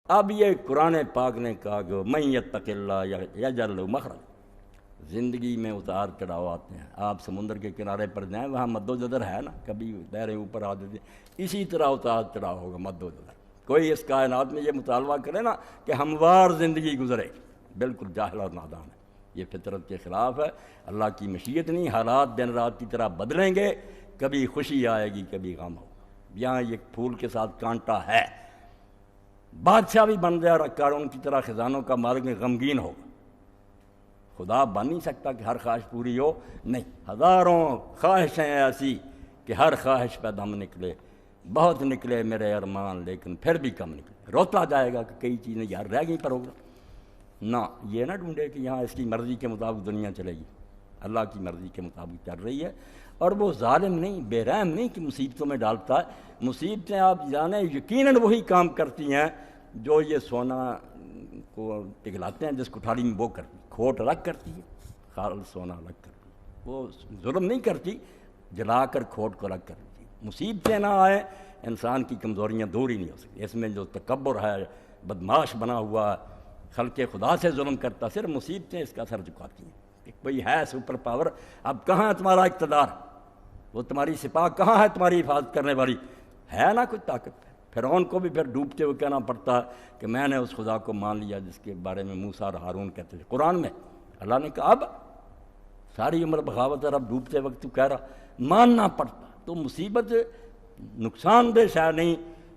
اب یہ قرآن پاک نے کہا کہ من یتق اللہ یجعل لہ مخرج، زندگی میں اتار چڑھاؤ آتے ہیں. آپ سمندر کے کنارے پر جائیں، وہاں مد و جزر ہے نا، کبھی لہریں اوپر آ جاتی ہیں، اسی طرح اتار چڑھاؤ ہوگا، مد و جزر. کوئی اس کائنات میں یہ مطالبہ کرے نا کہ ہموار زندگی گزرے، بالکل جاہل اور نادان ہے. یہ فطرت کے خلاف ہے. اللہ کی مشیت نہیں. حالات دن رات کی طرح بدلیں گے، کبھی خوشی آئے گی کبھی غم ہوگا. یہاں یہ پھول کے ساتھ کانٹا ہے. بادشاہ بھی بن جائے اور قارون کی طرح خزانوں کا مالک غمگین ہوگا. خدا بن نہیں سکتا کہ ہر خواہش پوری ہو، نہیں. ہزاروں خواہشیں ایسی کہ ہر خواہش پہ دم نکلے. بہت نکلے میرے ارمان لیکن پھر بھی کم نکلے. روتا جائے گا کہ کئی چیزیں یار رہ گئیں پروگرام. نہ یہ نہ ڈھونڈے کہ یہاں اس کی مرضی کے مطابق دنیا چلے گی. اللہ کی مرضی کے مطابق چل رہی ہے. اور وہ ظالم نہیں، بے رحم نہیں کہ مصیبتوں میں ڈالتا ہے. مصیبتیں آپ جانیں یقیناً وہی کام کرتی ہیں جو یہ سونا کو پگھلاتے ہیں، جس کوٹھاری میں وہ کرتی. کھوٹ الگ کرتی ہے، خالص سونا الگ کرتی ہے. وہ ظلم نہیں کرتی، جلا کر کھوٹ کو الگ کرتی ہے. مصیبتیں نہ آئیں، انسان کی کمزوریاں دور ہی نہیں ہو سکتی. اس میں جو تکبر ہے، بدماش بنا ہوا ہے، خلق خدا سے ظلم کرتا، صرف مصیبتیں اس کا سر جھکاتی ہیں. کہ کوئی ہے سپر پاور، اب کہاں ہے تمہارا اقتدار؟ وہ تمہاری سپاہ کہاں ہے تمہاری حفاظت کرنے والی؟ ہے نا کوئی طاقت؟ فرعون کو بھی پھر ڈوبتے ہوئے کہنا پڑتا کہ میں نے اس خدا کو مان لیا جس کے بارے میں موسیٰ اور ہارون کہتے تھے. قرآن میں اللہ نے کہا اب ساری عمر بغاوت اور اب ڈوبتے وقت تو کہہ رہا ماننا پڑتا. تو مصیبت نقصان دہ شاید نہیں.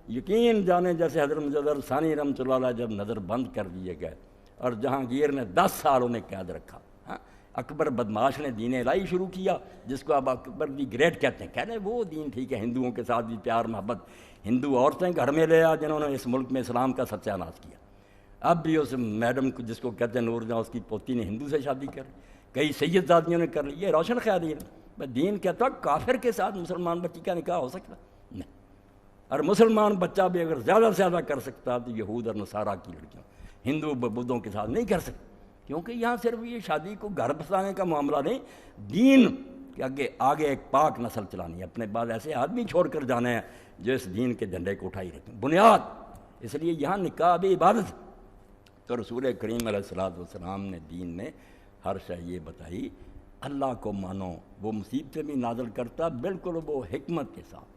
یقین جانے جیسے حضرت مجدد ثانی رحمۃ اللہ علیہ جب نظر بند کر دیے گئے اور جہانگیر نے 10 سال انہیں قید رکھا. اکبر بدماش نے دین الہی شروع کیا جس کو اب اکبر دی گریٹ کہتے ہیں. کہنے وہ دین ٹھیک ہے، ہندوؤں کے ساتھ بھی پیار محبت، ہندو عورتیں گھر میں لے آ جنہوں نے اس ملک میں اسلام کا ستیہ ناش کیا. اب بھی اس میڈم کو جس کو کہتے ہیں نور جہاں، اس کی پوتی نے ہندو سے شادی کر لی، کئی سید زادیوں نے کر لی. یہ روشن خیالی ہے. دین کہتا کافر کے ساتھ مسلمان بچی کا نکاح ہو سکتا نہیں. اور مسلمان بچہ بھی اگر زیادہ سے زیادہ کر سکتا تو یہود اور نصارہ کی لڑکیاں ہندو بدھوں کے ساتھ نہیں کر سکتے. کیونکہ یہاں صرف یہ شادی کو گھر بسانے کا معاملہ نہیں، دین کہ آگے ایک پاک نسل چلانی ہے. اپنے بعد ایسے آدمی چھوڑ کر جانے ہیں جو اس دین کے جھنڈے کو اٹھائی رکھیں. بنیاد اس لیے یہاں نکاح بھی عبادت. تو رسول کریم علیہ الصلوۃ والسلام نے دین نے ہر شے یہ بتائی اللہ کو مانو. وہ مصیبتیں بھی نازل کرتا بالکل وہ حکمت کے ساتھ.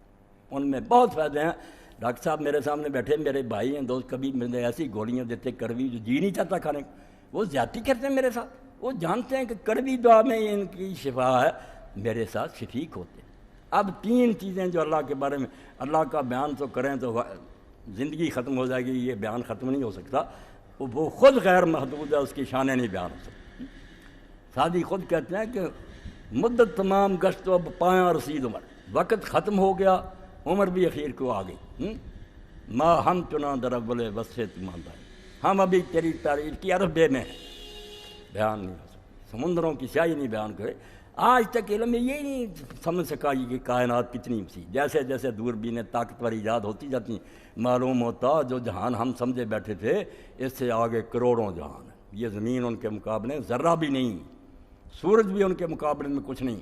ان میں بہت فائدے ہیں. ڈاکٹر صاحب میرے سامنے بیٹھے، میرے بھائی ہیں دوست، کبھی مجھے ایسی گولیاں دیتے کڑوی جو جی نہیں چاہتا کھانے کو. وہ زیادتی کرتے ہیں میرے ساتھ. وہ جانتے ہیں کہ کڑوی دعا میں ان کی شفا ہے، میرے ساتھ شفیق ہوتے ہیں. اب 3 چیزیں جو اللہ کے بارے میں، اللہ کا بیان تو کریں تو زندگی ختم ہو جائے گی، یہ بیان ختم نہیں ہو سکتا. وہ خود غیر محدود ہے، اس کی شانیں نہیں بیان ہو سکتی. سادی خود کہتے ہیں کہ مدت تمام گشت و اب پایاں رسید عمر، وقت ختم ہو گیا، عمر بھی اخیر کو آ گئی. ماں ہم چنا در اول وصفے تماندار، ہم ابھی تیری تعریف کی عربے میں بیان نہیں ہو سکتی. سمندروں کی سیاہی نہیں بیان کرے. آج تک علم میں یہ نہیں سمجھ سکا کہ کائنات کتنی وسیع. جیسے جیسے دوربینیں طاقتور ایجاد ہوتی جاتی معلوم ہوتا جو جہان ہم سمجھے بیٹھے تھے اس سے آگے کروڑوں جہان ہیں. یہ زمین ان کے مقابلے ذرہ بھی نہیں، سورج بھی ان کے مقابلے میں کچھ نہیں.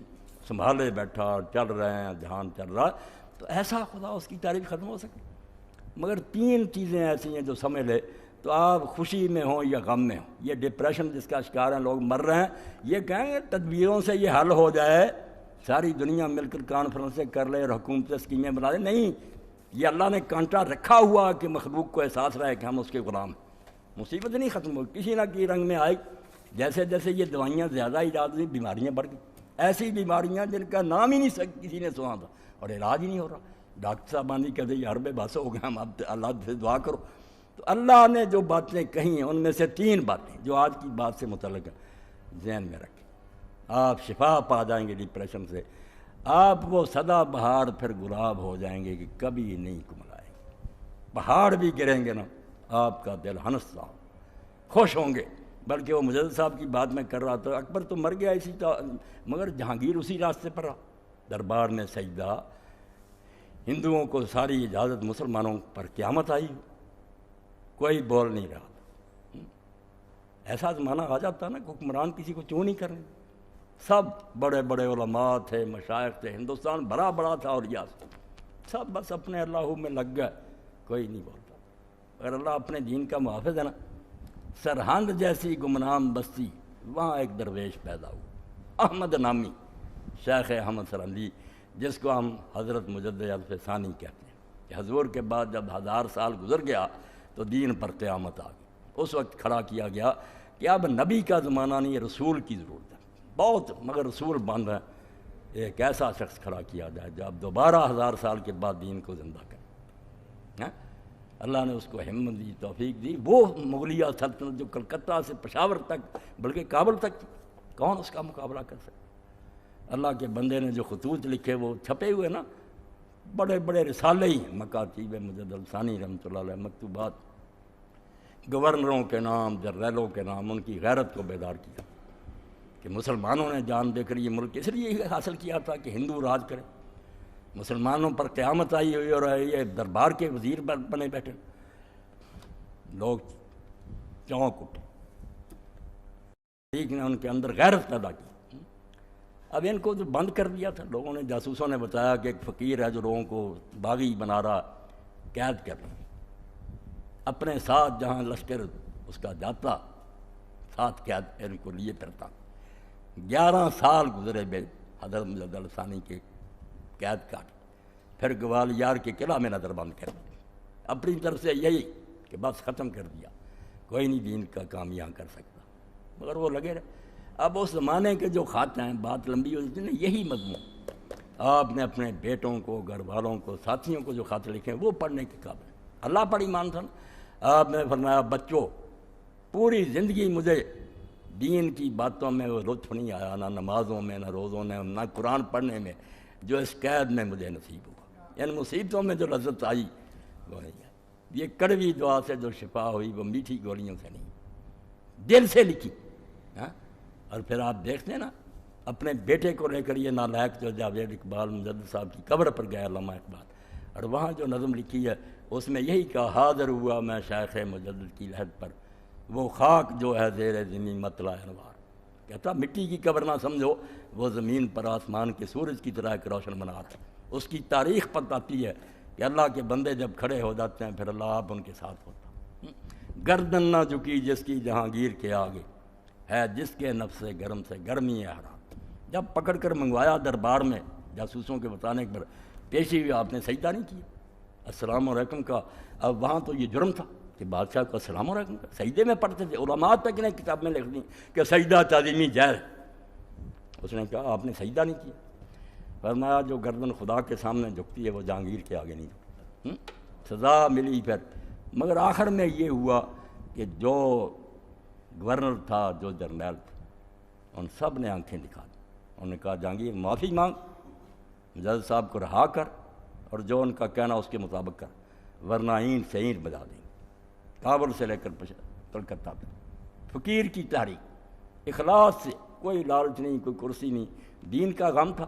سنبھالے بیٹھا، چل رہے ہیں، جہان چل رہا. تو ایسا خدا، اس کی تعریف ختم ہو سکتی. مگر 3 چیزیں ایسی ہیں جو سمجھ لے تو آپ خوشی میں ہوں یا غم میں ہوں. یہ ڈپریشن جس کا شکار ہیں، لوگ مر رہے ہیں، یہ کہیں گے تدبیروں سے یہ حل ہو جائے، ساری دنیا مل کر کانفرنسیں کر لے اور حکومتیں اسکیمیں بنا دیں. نہیں، یہ اللہ نے کانٹا رکھا ہوا کہ مخلوق کو احساس رہے کہ ہم اس کے غلام ہیں. مصیبت نہیں ختم ہوئی، کسی نہ کسی رنگ میں آئی. جیسے جیسے یہ دوائیاں زیادہ ایجاد ہوئی، بیماریاں بڑھ گئی. ایسی بیماریاں جن کا نام ہی نہیں کسی نے سنا تھا اور علاج ہی نہیں ہو رہا. ڈاکٹر صاحب آندھی کہتے یہ حربے بس ہو گئے، ہم اب اللہ سے دعا کرو. تو اللہ نے جو باتیں کہی ہیں ان میں سے 3 باتیں جو آج کی بات سے متعلق ہیں ذہن میں رکھیں. آپ شفا پا جائیں گے ڈپریشن سے. آپ وہ سدا بہار پھر گلاب ہو جائیں گے کہ کبھی نہیں کملائیں گے. پہاڑ بھی گریں گے نا، آپ کا دل ہنستا خوش ہوں گے. بلکہ وہ مجدد صاحب کی بات میں کر رہا تھا، اکبر تو مر گیا اسی کا، مگر جہانگیر اسی راستے پر رہا. دربار میں سجدہ، ہندوؤں کو ساری اجازت، مسلمانوں پر قیامت آئی، کوئی بول نہیں رہا تھا. ایسا زمانہ آ جاتا نا کہ حکمران کسی کو چوں نہیں کرنے. سب بڑے بڑے علماء تھے، مشائخ تھے، ہندوستان بڑا بڑا تھا، اولیاء سے سب بس اپنے اللہ میں لگ گئے، کوئی نہیں بولتا. اگر اللہ اپنے دین کا محافظ ہے نا، سرہند جیسی گمنام بستی وہاں ایک درویش پیدا ہوا، احمد نامی، شیخ احمد سرہندی، جس کو ہم حضرت مجدد الف ثانی کہتے ہیں، کہ حضور کے بعد جب 1000 سال گزر گیا تو دین پر قیامت آ گئی۔ اس وقت کھڑا کیا گیا کہ اب نبی کا زمانہ نہیں، رسول کی ضرورت ہے، بہت مگر رسول بن رہا ہے، ایک ایسا شخص کھڑا کیا جائے جو اب دوبارہ 1000 سال کے بعد دین کو زندہ کرے۔ اللہ نے اس کو ہمت دی، توفیق دی۔ وہ مغلیہ سلطنت جو کلکتہ سے پشاور تک بلکہ کابل تک تھی، کون اس کا مقابلہ کر سکتا؟ اللہ کے بندے نے جو خطوط لکھے وہ چھپے ہوئے نا، بڑے بڑے رسالے ہی ہیں، مکاتیب مجدد الثانی رحمۃ اللہ علیہ، مکتوبات، گورنروں کے نام، جنرلوں کے نام، ان کی غیرت کو بیدار کیا کہ مسلمانوں نے جان دے کر یہ ملک اس لیے حاصل کیا تھا کہ ہندو راج کرے، مسلمانوں پر قیامت آئی ہوئی اور یہ دربار کے وزیر بنے بیٹھے، لوگ چونک اٹھے، ٹھیک نے ان کے اندر غیرت پیدا کی۔ اب ان کو جو بند کر دیا تھا لوگوں نے، جاسوسوں نے بتایا کہ ایک فقیر ہے جو لوگوں کو باغی بنا رہا، قید کر رہا، اپنے ساتھ جہاں لشکر اس کا جاتا ساتھ قید ان کو لیے پھرتا۔ 11 سال گزرے بے حضرت مجدد الف ثانی کے قید کاٹ، پھر گوالیار کے قلعہ میں نظر بند کر دیا، اپنی طرف سے یہی کہ بس ختم کر دیا، کوئی نہیں دین کا کام یہاں کر سکتا، مگر وہ لگے رہے۔ اب اس زمانے کے جو خط ہیں، بات لمبی ہو جاتی ہے، یہی مضمون آپ نے اپنے بیٹوں کو، گھر والوں کو، ساتھیوں کو جو خط لکھے وہ پڑھنے کے قابل۔ اللہ پر ایمان تھا نا، آپ نے فرمایا بچوں پوری زندگی مجھے دین کی باتوں میں وہ لطف نہیں آیا، نہ نمازوں میں، نہ روزوں میں، نہ قرآن پڑھنے میں، جو اس قید میں مجھے نصیب ہوا، ان مصیبتوں میں جو لذت آئی وہ نہیں ہے۔ یہ کڑوی دعا سے جو شفا ہوئی وہ میٹھی گولیوں سے نہیں، دل سے لکھی۔ اور پھر آپ دیکھتے ہیں نا، اپنے بیٹے کو لے کر یہ نالائق جو جاوید اقبال مجدد صاحب کی قبر پر گیا علامہ اقبال، اور وہاں جو نظم لکھی ہے اس میں یہی کہا، حاضر ہوا میں شیخ مجدد کی لحد پر، وہ خاک جو ہے زیر زمین مطلع انوار۔ کہتا مٹی کی قبر نہ سمجھو، وہ زمین پر آسمان کے سورج کی طرح ایک روشن منار ہے۔ اس کی تاریخ بتاتی ہے کہ اللہ کے بندے جب کھڑے ہو جاتے ہیں پھر اللہ آپ ان کے ساتھ ہوتا۔ گردن نہ جھکی جس کی جہانگیر کے آگے، ہے جس کے نفس گرم سے گرمی ہے حرام۔ جب پکڑ کر منگوایا دربار میں جاسوسوں کے بتانے پر، پیشی ہوئی آپ نے سجدہ نہیں کیا السلام علیکم کا۔ اب وہاں تو یہ جرم تھا کہ بادشاہ کو السلام علیکم کا سجدے میں پڑھتے تھے، علماء تک نے کتاب میں لکھ دی کہ سجدہ تعظیمی جائز۔ اس نے کہا آپ نے سجدہ نہیں کیا، فرمایا جو گردن خدا کے سامنے جھکتی ہے وہ جہانگیر کے آگے نہیں جھکتی۔ سزا ملی پھر، مگر آخر میں یہ ہوا کہ جو گورنر تھا، جو جرنیل تھا، ان سب نے آنکھیں دکھا دی، انہوں نے کہا جہانگیر معافی مانگ، جج صاحب کو رہا کر، اور جو ان کا کہنا اس کے مطابق کر، ورنہ اینٹ سے اینٹ بجا دیں گے۔ کابل سے لے کر کلکتہ تک فقیر کی تحریک، اخلاص سے، کوئی لالچ نہیں، کوئی کرسی نہیں، دین کا غم تھا۔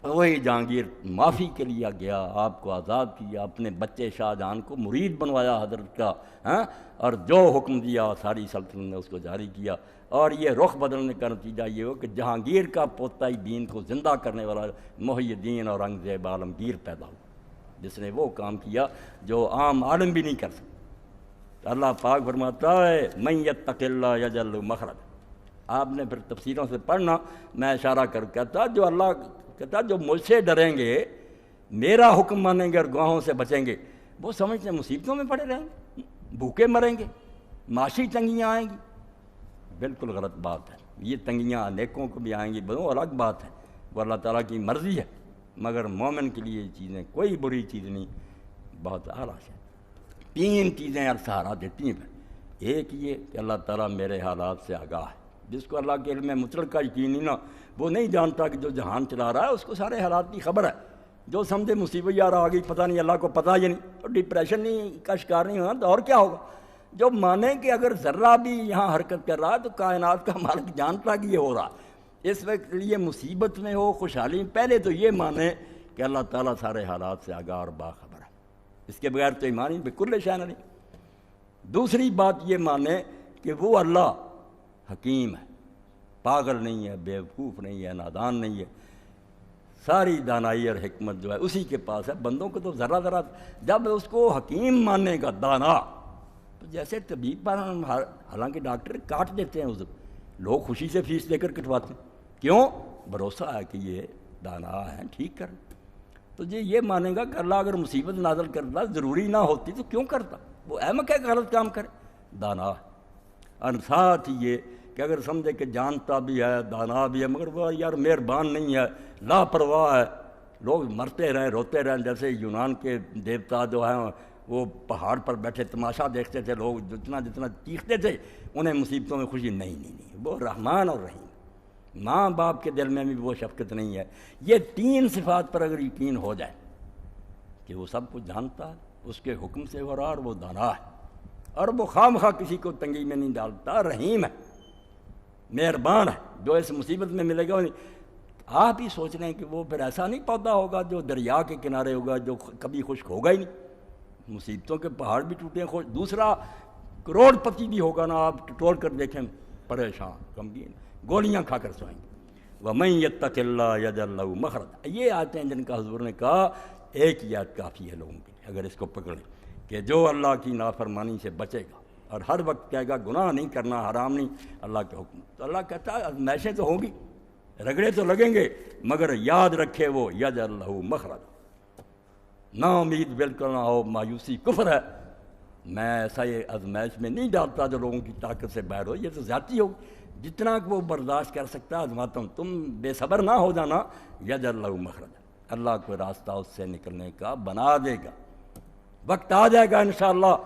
وہی جہانگیر معافی کے لیے گیا، آپ کو آزاد کیا، اپنے بچے شاہ جہاں کو مرید بنوایا حضرت کا، اور جو حکم دیا ساری سلطنت نے اس کو جاری کیا۔ اور یہ رخ بدلنے کا نتیجہ یہ ہو کہ جہانگیر کا پوتا ہی دین کو زندہ کرنے والا محی الدین اورنگزیب عالمگیر پیدا ہوا، جس نے وہ کام کیا جو عام عالم بھی نہیں کر سکتا۔ اللہ پاک فرماتا ہے من یتق اللہ یجعل لہ مخرج۔ آپ نے پھر تفسیروں سے پڑھنا، میں اشارہ کر کہتا جو اللہ کہتا جو مجھ سے ڈریں گے، میرا حکم مانیں گے اور گناہوں سے بچیں گے، وہ سمجھتے ہیں مصیبتوں میں پڑے رہیں گے، بھوکے مریں گے، معاشی تنگیاں آئیں گی۔ بالکل غلط بات ہے، یہ تنگیاں نیکوں کو بھی آئیں گی، وہ الگ بات ہے، وہ اللہ تعالیٰ کی مرضی ہے، مگر مومن کے لیے یہ چیزیں کوئی بری چیز نہیں، بہت اعلیٰ ہے۔ 3 چیزیں سہارا دیتی ہیں۔ ایک یہ کہ اللہ تعالیٰ میرے حالات سے آگاہ ہے، جس کو اللہ کے علم مطلق کا یقین نہیں نا، وہ نہیں جانتا کہ جو جہان چلا رہا ہے اس کو سارے حالات کی خبر ہے۔ جو سمجھے مصیبت یار آ گئی، پتہ نہیں، اللہ کو پتہ ہی نہیں، اور ڈپریشن نہیں کا شکار نہیں ہونا تو اور کیا ہوگا۔ جو مانے کہ اگر ذرہ بھی یہاں حرکت کر رہا ہے تو کائنات کا مالک جانتا کہ یہ ہو رہا ہے، اس وقت لیے مصیبت میں ہو خوشحالی میں، پہلے تو یہ مانے کہ اللہ تعالیٰ سارے حالات سے آگاہ اور باخبر ہے، اس کے بغیر تو ایمان ہی بالکل شأن نہیں۔ دوسری بات یہ مانے کہ وہ اللہ حکیم ہے، پاگل نہیں ہے، بیوقوف نہیں ہے، نادان نہیں ہے، ساری دانائی اور حکمت جو ہے اسی کے پاس ہے، بندوں کو تو ذرا ذرا، جب اس کو حکیم مانے گا دانا، تو جیسے طبیب پر حالانکہ ڈاکٹر کاٹ دیتے ہیں، لوگ خوشی سے فیس دے کر کٹواتے ہیں، کیوں؟ بھروسہ ہے کہ یہ دانا ہے، ٹھیک کر۔ تو یہ مانے گا کہ اللہ اگر مصیبت نازل کرتا ضروری نہ ہوتی تو کیوں کرتا، وہ احمق ہے کہ غلط کام کرے، دانا ہے۔ اور ساتھ ہی یہ کہ اگر سمجھے کہ جانتا بھی ہے، دانا بھی ہے، مگر وہ یار مہربان نہیں ہے، لاپرواہ ہے، لوگ مرتے رہیں روتے رہیں، جیسے یونان کے دیوتا جو ہیں وہ پہاڑ پر بیٹھے تماشا دیکھتے تھے، لوگ جتنا جتنا چیختے تھے انہیں مصیبتوں میں خوشی نہیں، وہ رحمان اور رحیم، ماں باپ کے دل میں بھی وہ شفقت نہیں ہے۔ یہ تین صفات پر اگر یقین ہو جائے کہ وہ سب کچھ جانتا ہے، اس کے حکم سے ہو رہا، اور وہ دانا ہے، اور وہ خواہ کسی کو تنگی میں نہیں ڈالتا، رحیم ہے، مہربان ہے، جو اس مصیبت میں ملے گا آپ ہی سوچ رہے ہیں کہ وہ پھر ایسا نہیں پودا ہوگا جو دریا کے کنارے ہوگا، جو کبھی خشک ہوگا ہی نہیں، مصیبتوں کے پہاڑ بھی ٹوٹے ہیں، دوسرا کروڑ پتی بھی ہوگا نا، آپ ٹٹول کر دیکھیں، پریشان غمگین، گولیاں کھا کر سوئیں گے۔ وَمَن يَتَّقِ اللَّهَ يَجْعَل لَّهُ مَخْرَجًا، یہ آیتیں جن کا حضور نے کہا ایک ہی آیت کافی ہے لوگوں کے لیے، اگر اس کو پکڑیں کہ جو اللہ کی نافرمانی سے بچے گا اور ہر وقت کہے گا گناہ نہیں کرنا، حرام نہیں، اللہ کے حکم، تو اللہ کہتا ہے آزمائشیں تو ہوں گی، رگڑے تو لگیں گے، مگر یاد رکھے وہ یجعل لہ مخرجا، نا امید بالکل نہ ہو، مایوسی کفر ہے، میں ایسا یہ آزمائش میں نہیں ڈالتا جو لوگوں کی طاقت سے باہر ہو، یہ تو زیادتی ہوگی، جتنا کہ وہ برداشت کر سکتا ہے آزماتا ہوں، تم بے صبر نہ ہو جانا، یجعل لہ مخرجا، اللہ کوئی راستہ اس سے نکلنے کا بنا دے گا، وقت آ جائے گا انشاءاللہ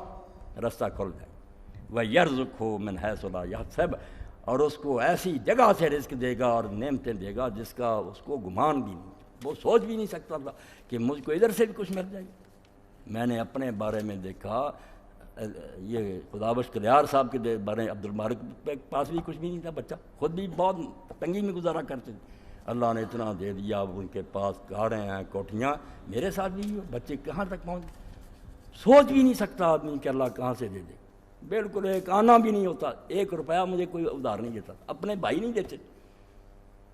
راستہ کھل جائے گا، وَيَرْزُقْهُ مِنْ حَيْثُ لَا يَحْتَسِبُ، اور اس کو ایسی جگہ سے رزق دے گا اور نعمتیں دے گا جس کا اس کو گمان بھی نہیں، وہ سوچ بھی نہیں سکتا تھا کہ مجھ کو ادھر سے بھی کچھ مل جائے گا۔ میں نے اپنے بارے میں دیکھا، یہ خدا بخش کلیار صاحب کے بارے میں، عبد المالک کے پاس بھی کچھ بھی نہیں تھا، بچہ خود بھی بہت تنگی میں گزارا کرتے تھے، اللہ نے اتنا دے دیا، ان کے پاس کاریں ہیں، کوٹھیاں، میرے ساتھ بھی بچے کہاں تک پہنچ، سوچ بھی نہیں سکتا آدمی کہ اللہ کہاں سے دے دے، بالکل ایک آنا بھی نہیں ہوتا، 1 روپیہ مجھے کوئی ادھار نہیں دیتا، اپنے بھائی نہیں دیتے،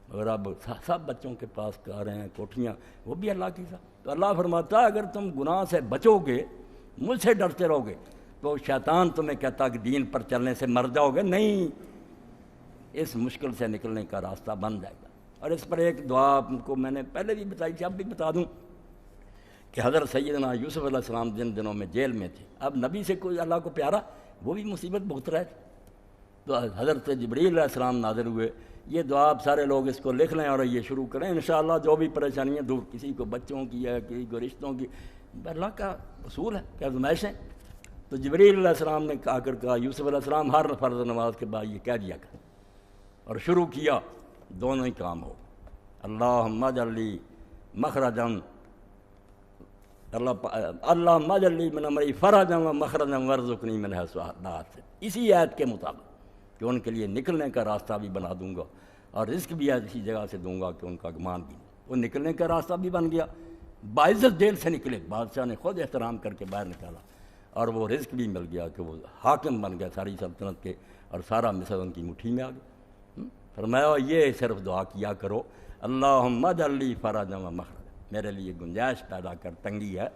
مگر اب سب بچوں کے پاس کاریں ہیں، کوٹھیاں، وہ بھی اللہ کی ساتھ۔ تو اللہ فرماتا ہے اگر تم گناہ سے بچو گے، مجھ سے ڈرتے رہو گے، تو شیطان تمہیں کہتا کہ دین پر چلنے سے مر جاؤ گے، نہیں، اس مشکل سے نکلنے کا راستہ بن جائے گا۔ اور اس پر ایک دعا آپ کو میں نے پہلے بھی بتائی تھی، اب بھی بتا دوں کہ حضرت سیدنا یوسف علیہ السلام جن دنوں میں جیل میں تھے، اب نبی سے کوئی اللہ کو پیارا، وہ بھی مصیبت بھگت رہے تھے، تو حضرت جبریل علیہ السلام نازل ہوئے، یہ دعا آپ سارے لوگ اس کو لکھ لیں اور یہ شروع کریں، انشاءاللہ جو بھی پریشانیاں دور، کسی کو بچوں کی ہے، کسی کو رشتوں کی، اللہ کا اصول ہے کہ آزمائشیں۔ تو جبریل علیہ السلام نے کہا یوسف علیہ السلام ہر فرض نماز کے بعد یہ کہہ دیا کر، اور شروع کیا، دونوں ہی کام ہو، اللہم اجعل لی مخرجا، اللہم اجعل لی من امری فرجا و مخرجا وارزقنی من حیث لا احتسب، اسی آیت کے مطابق کہ ان کے لیے نکلنے کا راستہ بھی بنا دوں گا اور رزق بھی ایسی جگہ سے دوں گا کہ ان کا گمان بھی نہیں، وہ نکلنے کا راستہ بھی بن گیا، باعزت جیل سے نکلے، بادشاہ نے خود احترام کر کے باہر نکالا، اور وہ رزق بھی مل گیا کہ وہ حاکم بن گیا ساری سلطنت کے، اور سارا مصر ان کی مٹھی میں آ گیا۔ فرمایا یہ صرف دعا کیا کرو، اللہم اجعل لی فرجا و مخرجا، میرے لیے گنجائش پیدا کر، تنگی ہے،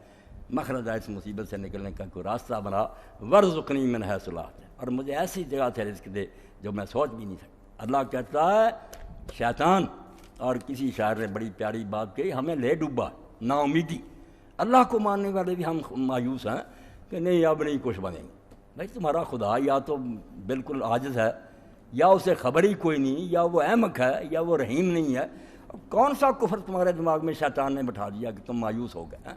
مخرجا، اس مصیبت سے نکلنے کا کوئی راستہ بنا، وارزقنی من حیث لا احتسب، اور مجھے ایسی جگہ سے رزق دے جو میں سوچ بھی نہیں سکتا۔ اللہ کہتا ہے شیطان، اور کسی شاعر نے بڑی پیاری بات کہی، ہمیں لے ڈوبا نا امیدی، اللہ کو ماننے والے بھی ہم مایوس ہیں کہ نہیں اب نہیں کچھ بنیں گے، بھائی تمہارا خدا یا تو بالکل عاجز ہے، یا اسے خبر ہی کوئی نہیں، یا وہ احمق ہے، یا وہ رحیم نہیں ہے، کون سا کفر تمہارے دماغ میں شیطان نے بٹھا دیا کہ تم مایوس ہو گئے ہیں؟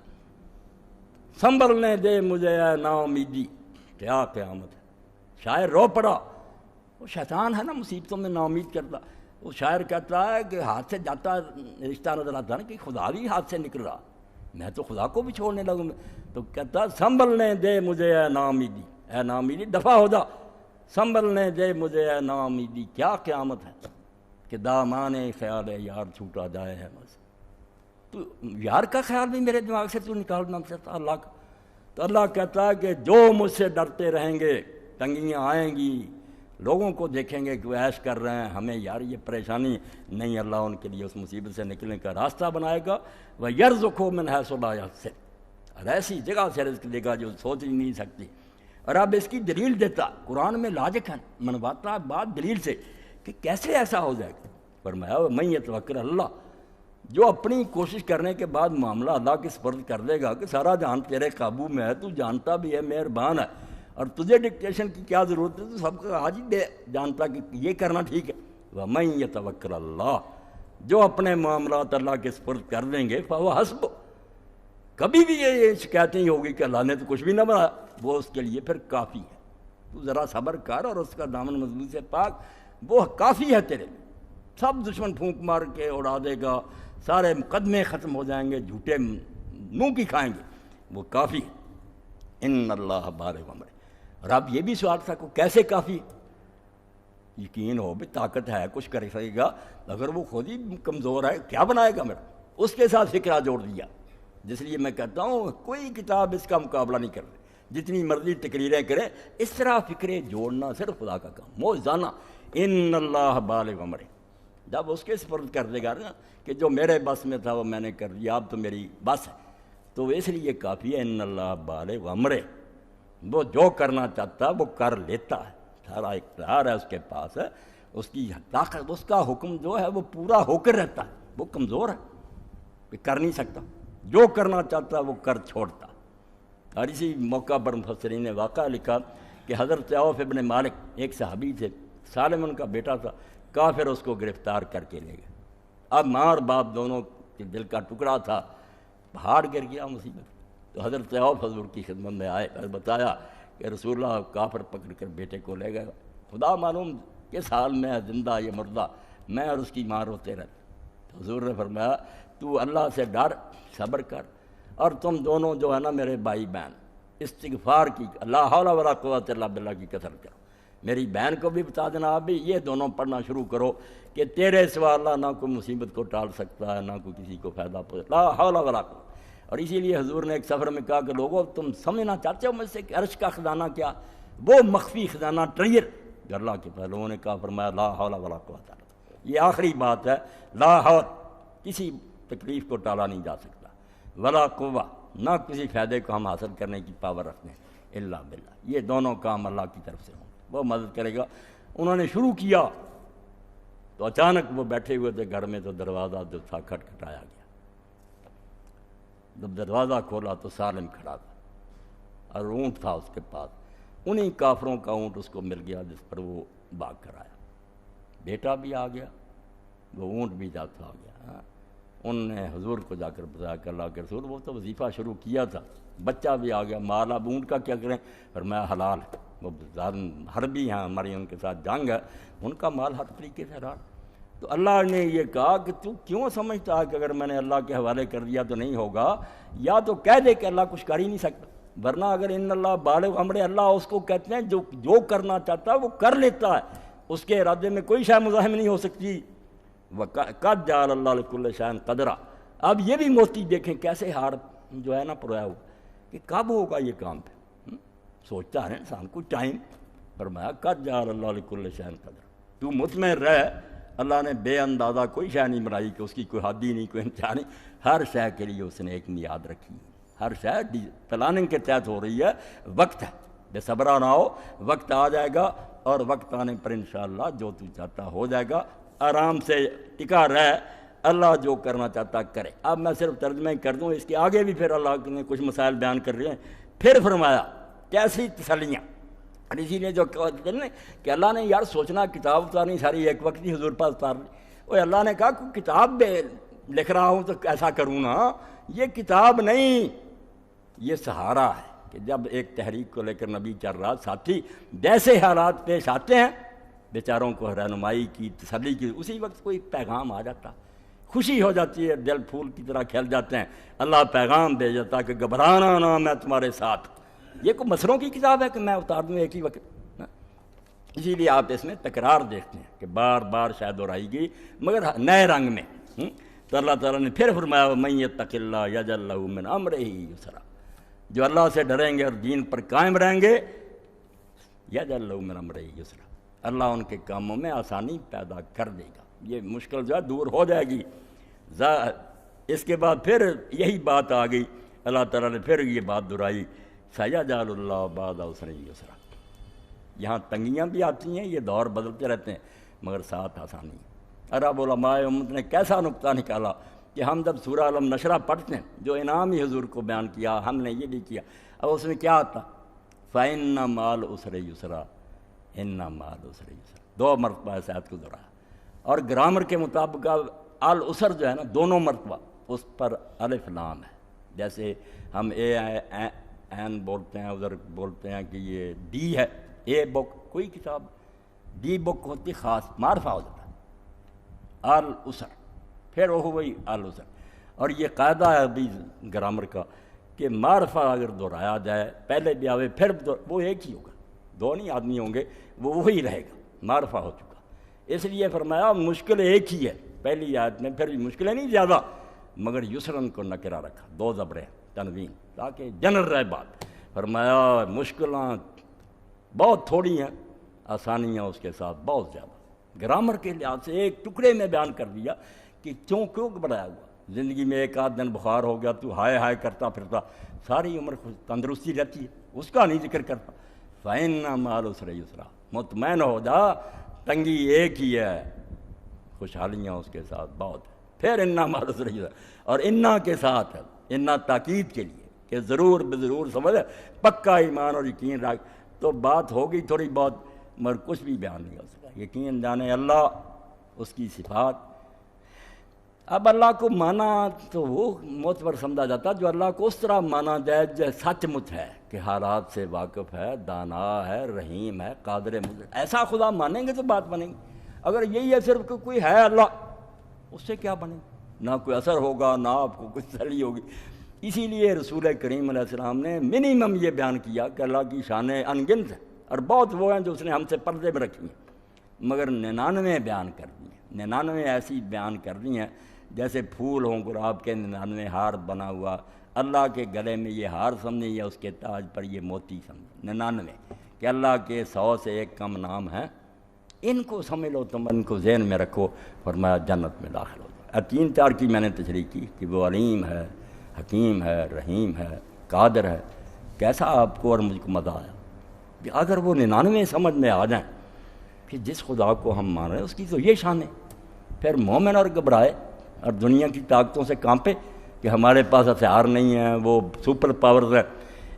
سنبھلنے دے مجھے اے نا امیدی، کیا قیامت ہے، شاعر رو پڑا، وہ شیطان ہے نا مصیبتوں میں نا امید کرتا، وہ شاعر کہتا ہے کہ ہاتھ سے جاتا رشتہ نظر آتا ہے کہ خدا بھی ہاتھ سے نکل رہا، میں تو خدا کو بھی چھوڑنے لگوں، تو کہتا سنبھلنے دے مجھے اے نا امیدی، اے نا امیدی دفع ہو جا، سنبھلنے دے مجھے اے نا امیدی، کیا قیامت ہے کہ دامان خیال یار چھوٹا جائے ہے بس، تو یار کا خیال بھی میرے دماغ سے تو نکالنا چاہتا اللہ کا۔ تو اللہ کہتا ہے کہ جو مجھ سے ڈرتے رہیں گے، تنگیاں آئیں گی، لوگوں کو دیکھیں گے کہ وہ عیش کر رہے ہیں، ہمیں یار یہ پریشانی نہیں، اللہ ان کے لیے اس مصیبت سے نکلنے کا راستہ بنائے گا۔ وَيَرْزُقْهُ مِنْ حَيْثُ لَا يَحْتَسِبُ، اور ایسی جگہ سے رزق دے گا جو سوچ ہی نہیں سکتی۔ اور اب اس کی دلیل دیتا، قرآن میں لاجک ہے، منواتا بات دلیل سے کہ کیسے ایسا ہو جائے گا۔ فرمایا وَمَن يَتَوَکَّلْ عَلَى اللَّهِ، جو اپنی کوشش کرنے کے بعد معاملہ اللہ کے سپرد کر دے گا کہ سارا جہان تیرے قابو میں ہے، تو جانتا بھی ہے، مہربان ہے، اور تجھے ڈکٹیشن کی کیا ضرورت ہے، تو سب کا آج ہی جانتا کہ یہ کرنا ٹھیک ہے۔ وَمَن يَتَوَکَّلْ عَلَى اللَّهِ، جو اپنے معاملات اللہ کے سپرد کر دیں گے فَهُوَ حَسْبُهُ، کبھی بھی یہ شکایت نہیں ہوگی کہ اللہ نے تو کچھ بھی نہ بنا، وہ اس کے لیے پھر کافی ہے۔ تو ذرا صبر کر اور اس کا دامن مضبوطی سے پاک، وہ کافی ہے تیرے لیے۔ سب دشمن پھونک مار کے اڑا دے گا، سارے مقدمے ختم ہو جائیں گے، جھوٹے منہ کی کھائیں گے، وہ کافی ہے۔ ان اللہ بالغ امرہ، اور اب یہ بھی سوال تھا کہ کیسے کافی ہے؟ یقین ہو بھی طاقت ہے، کچھ کر سکے گا، اگر وہ خود ہی کمزور ہے کیا بنائے گا میرا؟ اس کے ساتھ فکرہ جوڑ دیا، جس لیے میں کہتا ہوں کوئی کتاب اس کا مقابلہ نہیں کر رہی، جتنی مرضی تقریریں کرے، اس طرح فکریں جوڑنا صرف خدا کا کام، موجزانہ۔ ان اللہ بالغ امرہ، جب اس کے سپرد کر دے گا نا کہ جو میرے بس میں تھا وہ میں نے کر دیا، اب تو میری بس ہے، تو اس لیے کافی ہے۔ ان اللہ بالغ امرہ، وہ جو کرنا چاہتا وہ کر لیتا ہے، سارا اختیار ہے اس کے پاس ہے، اس کی طاقت، اس کا حکم جو ہے وہ پورا ہو کر رہتا ہے، وہ کمزور ہے کہ کر نہیں سکتا، جو کرنا چاہتا وہ کر چھوڑتا۔ اور اسی موقع پر مفسرین نے واقعہ لکھا کہ حضرت عوف ابن مالک ایک صحابی تھے، سالم ان کا بیٹا تھا، کافر اس کو گرفتار کر کے لے گئے۔ اب ماں اور باپ دونوں کے دل کا ٹکڑا تھا، پہاڑ گر گیا مصیبت۔ تو حضرت عوف حضور کی خدمت میں آئے اور بتایا کہ رسول اللہ کافر پکڑ کر بیٹے کو لے گئے، خدا معلوم کس حال میں ہے، زندہ یا مردہ، میں اور اس کی ماں روتے رہتے۔ تو حضور نے فرمایا تو اللہ سے ڈر، صبر کر، اور تم دونوں جو ہے نا میرے بھائی بہن، استغفار کی، لا حول ولا قوت الا باللہ کی کثرت کرو۔ میری بہن کو بھی بتا دینا، آپ بھی یہ دونوں پڑھنا شروع کرو کہ تیرے سوا اللہ نہ کوئی مصیبت کو ٹال سکتا ہے، نہ کوئی کسی کو فائدہ پہنچے، لا حول ولا قوت۔ اور اسی لیے حضور نے ایک سفر میں کہا کہ لوگوں تم سمجھنا چاہتے ہو مجھ سے کہ عرش کا خزانہ کیا، وہ مخفی خزانہ ٹریئر جو اللہ کے پاس، لوگوں نے کہا، فرمایا لا حول ولا قوت الا باللہ، یہ آخری بات ہے، لا حول، کسی تکلیف کو ٹالا نہیں جا سکتا، ولا قوہ، نہ کسی فائدے کو ہم حاصل کرنے کی پاور رکھتے ہیں الا باللہ، یہ دونوں کام اللہ کی طرف سے ہوں، وہ مدد کرے گا۔ انہوں نے شروع کیا تو اچانک وہ بیٹھے ہوئے تھے گھر میں، تو دروازہ جو تھا کھٹکھٹایا گیا۔ جب دروازہ کھولا تو سالم کھڑا تھا اور اونٹ تھا اس کے پاس، انہی کافروں کا اونٹ اس کو مل گیا جس پر وہ بھاگ کر آیا، بیٹا بھی آ گیا، وہ اونٹ بھی جاتا آ گیا۔ ان نے حضور کو جا کر بتایا کہ اللہ کے رسول وہ تو وظیفہ شروع کیا تھا، بچہ بھی آ گیا، مال اب اونٹ کا کیا کریں؟ فرمایا حلال ہے، وہ حربی ہیں، ہماری ان کے ساتھ جنگ ہے، ان کا مال ہر طریقے سے حلال۔ تو اللہ نے یہ کہا کہ تو کیوں سمجھتا ہے کہ اگر میں نے اللہ کے حوالے کر دیا تو نہیں ہوگا؟ یا تو کہہ دے کہ اللہ کچھ کر ہی نہیں سکتا، ورنہ اگر ان اللہ بالغ امرہ، اللہ اس کو کہتے ہیں جو کرنا چاہتا ہے وہ کر لیتا ہے، اس کے ارادے میں کوئی شے مزاحم نہیں ہو سکتی۔ قد جعل اللہ لکل شیء قدرا، اب یہ بھی موتی دیکھیں کیسے ہار جو ہے نا پرویا ہوا کہ کب ہوگا یہ کام پہ، سوچتا ہے انسان کو ٹائم۔ فرمایا قد جعل اللہ لکل شیء قدرا، تو مطمئن رہ، اللہ نے بے اندازہ کوئی شے نہیں بنائی کہ اس کی کوئی حد ہی نہیں، کوئی انتہا نہیں، ہر شے کے لیے اس نے ایک میعاد رکھی، ہر شے پلاننگ کے تحت ہو رہی ہے، وقت ہے، بے صبرا نہ ہو، وقت آ جائے گا، اور وقت آنے پر انشاءاللہ جو تو چاہتا ہو جائے گا، آرام سے ٹکا رہ، اللہ جو کرنا چاہتا کرے۔ اب میں صرف ترجمہ ہی کر دوں، اس کے آگے بھی پھر اللہ نے کچھ مسائل بیان کر رہے ہیں۔ پھر فرمایا کیسی تسلیاں، اور اسی لیے جو کہتے ہیں کہ اللہ نے یار سوچنا کتاب اتارنی ساری ایک وقت ہی حضور پاس اتار لی، وہ اللہ نے کہا کہ کتاب لکھ رہا ہوں تو ایسا کروں نا، یہ کتاب نہیں، یہ سہارا ہے کہ جب ایک تحریک کو لے کر نبی چل رہا، ساتھی جیسے حالات پیش آتے ہیں بیچاروں کو رہنمائی کی، تسلی کی، اسی وقت کوئی پیغام آ جاتا، خوشی ہو جاتی ہے، دل پھول کی طرح کھل جاتے ہیں، اللہ پیغام دے جاتا کہ گھبرانا نہ، میں تمہارے ساتھ۔ یہ کوئی مسروں کی کتاب ہے کہ میں اتار دوں ایک ہی وقت؟ اسی لیے آپ اس میں تکرار دیکھتے ہیں کہ بار بار شاید دہرائی گئی مگر نئے رنگ میں۔ تو اللہ تعالیٰ نے پھر فرمایا وَمَن يَتَّقِ اللَّهَ يَجْعَل لَّهُ مِنْ أَمْرِهِ يُسْرًا، جو اللہ سے ڈریں گے اور دین پر قائم رہیں گے، يَجْعَل لَّهُ مِنْ أَمْرِهِ يُسْرًا، اللہ ان کے کاموں میں آسانی پیدا کر دے گا، یہ مشکل جو ہے دور ہو جائے گی۔ اس کے بعد پھر یہی بات آ گئی، اللہ تعالیٰ نے پھر یہ بات دہرائی، سیجعل اللہ بعد عسر یسرا۔ یہاں تنگیاں بھی آتی ہیں، یہ دور بدلتے رہتے ہیں، مگر ساتھ آسانی۔ عرب علماء امت نے کیسا نقطہ نکالا کہ ہم جب سورہ علم نشرہ پڑھتے ہیں، جو انعام ہی حضور کو بیان کیا، ہم نے یہ بھی کیا، اب اس میں کیا آتا؟ فَإِنَّ مَعَ الْعُسْرِ يُسْرًا إِنَّ مَعَ الْعُسْرِ يُسْرًا، 2 مرتبہ اس آیت کو دہرایا۔ اور گرامر کے مطابق العسر جو ہے نا، دونوں مرتبہ اس پر الف لام ہے۔ جیسے ہم اے این بولتے ہیں، ادھر بولتے ہیں کہ یہ ڈی ہے، اے بک کوئی کتاب، ڈی بک ہوتی خاص، معرفہ ہو جاتا ہے العسر، پھر وہ وہی العسر۔ اور یہ قاعدہ ہے ابھی گرامر کا کہ معرفہ اگر دہرایا جائے، پہلے بھی آوے پھر وہ ایک ہی ہوگا، 2 نہیں آدمی ہوں گے، وہ وہی رہے گا، معرفہ ہو چکا۔ اس لیے فرمایا مشکل ایک ہی ہے پہلی آیت میں، پھر بھی مشکلیں نہیں زیادہ، مگر یسرن کو نکرہ رکھا، 2 زبریں تنوین، تاکہ جنرل رہے بات۔ فرمایا مشکلیں بہت تھوڑی ہیں، آسانیاں اس کے ساتھ بہت زیادہ۔ گرامر کے لحاظ سے ایک ٹکڑے میں بیان کر دیا کہ کیوں گھبرایا ہوا، زندگی میں ایک آدھ دن بخار ہو گیا تو ہائے ہائے کرتا پھرتا، ساری عمر تندرستی رہتی ہے، اس کا نہیں ذکر کرتا۔ فَإِنَّ مَعَ الْعُسْرِ يُسْرًا، مطمئن ہو جا، تنگی ایک ہی ہے، خوشحالیاں اس کے ساتھ بہت ہیں۔ پھر اِنَّ مَعَ الْعُسْرِ يُسْرًا، اور اِنَّا کے ساتھ ہے، اِنَّا تاکید کے لیے کہ ضرور بضرور سمجھ، پکا ایمان اور یقین رکھ۔ تو بات ہوگی تھوڑی بہت، مگر کچھ بھی بیان نہیں ہو سکا۔ یقین جانے اللہ، اس کی صفات۔ اب اللہ کو مانا تو وہ معتبر سمجھا جاتا جو اللہ کو اس طرح مانا جائے جو سچ مچ ہے، کہ حالات سے واقف ہے، دانا ہے، رحیم ہے، قادر مطلق۔ ایسا خدا مانیں گے تو بات بنے گی۔ اگر یہی ہے صرف کہ کوئی ہے اللہ، اس سے کیا بنے گا؟ نہ کوئی اثر ہوگا، نہ آپ کو کچھ تسلی ہوگی۔ اسی لیے رسول کریم علیہ السلام نے منیمم یہ بیان کیا کہ اللہ کی شانیں انگنت ہیں، اور بہت وہ ہیں جو اس نے ہم سے پردے میں رکھی ہیں، مگر 99 بیان کر دی ہیں، 99 ایسی بیان کر دی ہیں جیسے پھول ہوں گلاب کے 99 ہار بنا ہوا، اللہ کے گلے میں یہ ہار سمجھیں یا اس کے تاج پر یہ موتی سمجھیں، 99 کہ اللہ کے 100 سے ایک کم نام ہیں، ان کو سمجھ لو، تم ان کو ذہن میں رکھو، فرمایا جنت میں داخل ہو جائے۔ 3-4 کی میں نے تشریح کی کہ وہ علیم ہے، حکیم ہے، رحیم ہے، قادر ہے۔ کیسا آپ کو اور مجھ کو مزہ آیا کہ اگر وہ 99 سمجھ میں آ جائیں کہ جس خدا کو ہم مان رہے ہیں اس کی تو یہ شان ہے، پھر مومن اور گھبرائے اور دنیا کی طاقتوں سے کانپے کہ ہمارے پاس ہتھیار نہیں ہیں، وہ سپر پاورز ہے۔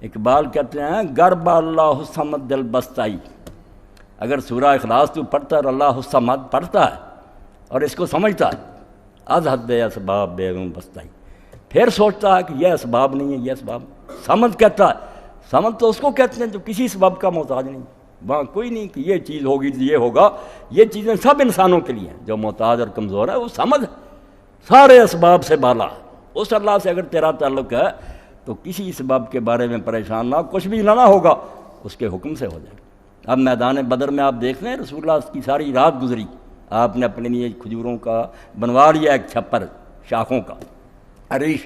اقبال کہتے ہیں گرب اللہ الصمد دل بستائی، اگر سورہ اخلاص تو پڑھتا ہے اور اللہ الصمد پڑھتا ہے اور اس کو سمجھتا ہے، از حد اسباب بیرون بستائی، پھر سوچتا ہے کہ یہ اسباب نہیں ہے، یہ اسباب سمجھ کہتا ہے۔ سمجھ تو اس کو کہتے ہیں جو کسی سبب کا محتاج نہیں، وہاں کوئی نہیں کہ یہ چیز ہوگی تو یہ ہوگا، یہ چیزیں سب انسانوں کے لیے ہیں۔ جو محتاج اور کمزور ہے وہ سمجھ سارے اسباب سے بالا ہے۔ اس اللہ سے اگر تیرا تعلق ہے تو کسی سبب کے بارے میں پریشان نہ، کچھ بھی نہ ہوگا، اس کے حکم سے ہو جائے گا۔ اب میدان بدر میں آپ دیکھ لیں، رسول اللہ کی ساری رات گزری، آپ نے اپنے لیے کھجوروں کا بنوا لیا ایک چھپر شاخوں کا، عریش،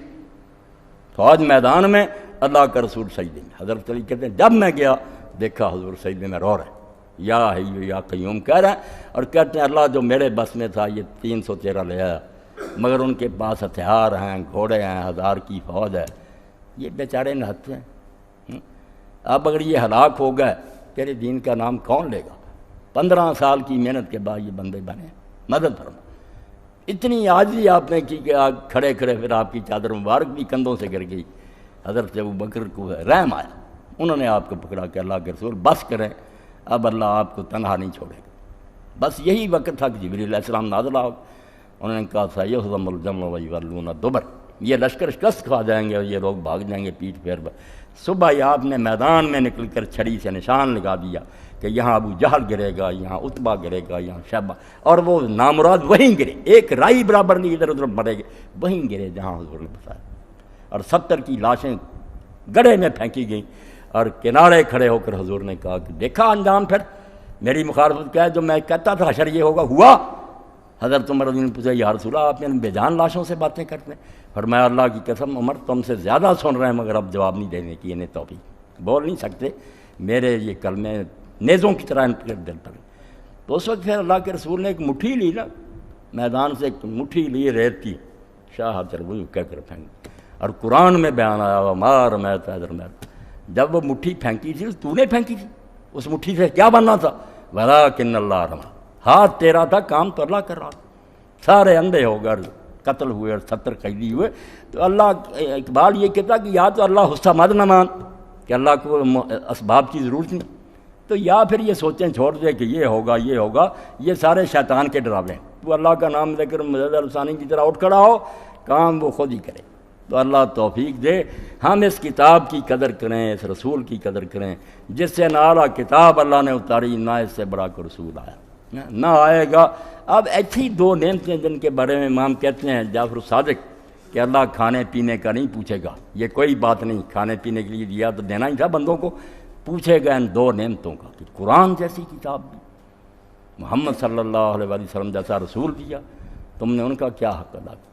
فوج میدان میں، اللہ کا رسول سجدے میں۔ حضرت علی کہتے ہیں جب میں گیا دیکھا حضور سجدے میں رو رہے ہیں، یا حی یا قیوم کہہ رہے ہیں، اور کہتے ہیں اللہ جو میرے بس میں تھا یہ 313 لے آیا، مگر ان کے پاس ہتھیار ہیں، گھوڑے ہیں، 1000 کی فوج ہے، یہ بیچارے نہتے ہیں۔ اب اگر یہ ہلاک ہو گئے تیرے دین کا نام کون لے گا؟ 15 سال کی محنت کے بعد یہ بندے بنے، مدد فرما۔ اتنی عاجزی آپ نے کی کہ کھڑے کھڑے پھر آپ کی چادر مبارک بھی کندھوں سے گر گئی۔ حضرت ابوبکر کو رحم آیا، انہوں نے آپ کو پکڑا کہ اللہ کے رسول بس کریں، اب اللہ آپ کو تنہا نہیں چھوڑے گا۔ بس یہی وقت تھا کہ جبریل علیہ السلام نازل ہو، انہوں نے کہا سیہزم الجمع ویولون الدبر، یہ لشکر شکست کھا جائیں گے اور یہ لوگ بھاگ جائیں گے پیٹھ پھیر پر۔ صبح ہی آپ نے میدان میں نکل کر چھڑی سے نشان لگا دیا کہ یہاں ابو جہل گرے گا، یہاں عتبہ گرے گا، یہاں شیبہ، اور وہ نامراد وہیں گرے، ایک رائی برابر نہیں ادھر ادھر مرے گے، وہیں گرے جہاں حضور نے بتایا۔ اور 70 کی لاشیں گڑھے میں پھینکی گئیں، اور کنارے کھڑے ہو کر حضور نے کہا کہ دیکھا انجام پھر میری مخالفت کیا ہے، جو میں کہتا تھا حشر یہ ہوگا ہوا۔ حضرت عمر رضی اللہ عنہ نے پوچھا یا رسول اللہ آپ نے بے جان لاشوں سے باتیں کرتے ہیں؟ فرمایا اللہ کی قسم عمر تم سے زیادہ سن رہے ہیں، مگر اب جواب نہیں دینے کی انہیں توفیق، بول نہیں سکتے، میرے یہ کلمے نیزوں کی طرح ان پر دل پر۔ تو اس وقت پھر اللہ کے رسول نے ایک مٹھی لی نا، میدان سے ایک مٹھی لی ریت کی، شاہ تربوی کہہ کر پھینک، اور قرآن میں بیان آیا ہوا مار میں حیدر میں، جب وہ مٹھی پھینکی تھی تو نے پھینکی تھی، اس مٹھی سے کیا بننا تھا؟ ولیکن اللہ رما، ہاتھ تیرا تھا، کام تو اللہ کر رہا تھا، سارے اندھے ہو گئے، قتل ہوئے اور 70 قیدی ہوئے۔ تو اللہ اقبال یہ کہتا کہ یا تو اللہ حصہ مد نہ مان کہ اللہ کو اسباب کی ضرورت نہیں، تو یا پھر یہ سوچیں چھوڑ دے کہ یہ ہوگا یہ ہوگا، یہ سارے شیطان کے ڈراوے ہیں، تو اللہ کا نام لے کر مجد الثانی کی طرح اٹھ کھڑا ہو، کام وہ خود ہی کرے۔ تو اللہ توفیق دے ہم اس کتاب کی قدر کریں، اس رسول کی قدر کریں، جس سے نہ اعلیٰ کتاب اللہ نے اتاری، نہ اس سے بڑا کوئی رسول آیا، نہ آئے گا۔ اب ایسی 2 نعمتیں جن کے بارے میں امام کہتے ہیں جعفر الصادق کہ اللہ کھانے پینے کا نہیں پوچھے گا، یہ کوئی بات نہیں، کھانے پینے کے لیے دیا تو دینا ہی تھا بندوں کو، پوچھے گا ان 2 نعمتوں کا کہ قرآن جیسی کتاب دی، محمد صلی اللہ علیہ وسلم جیسا رسول دیا، تم نے ان کا کیا حق ادا کیا۔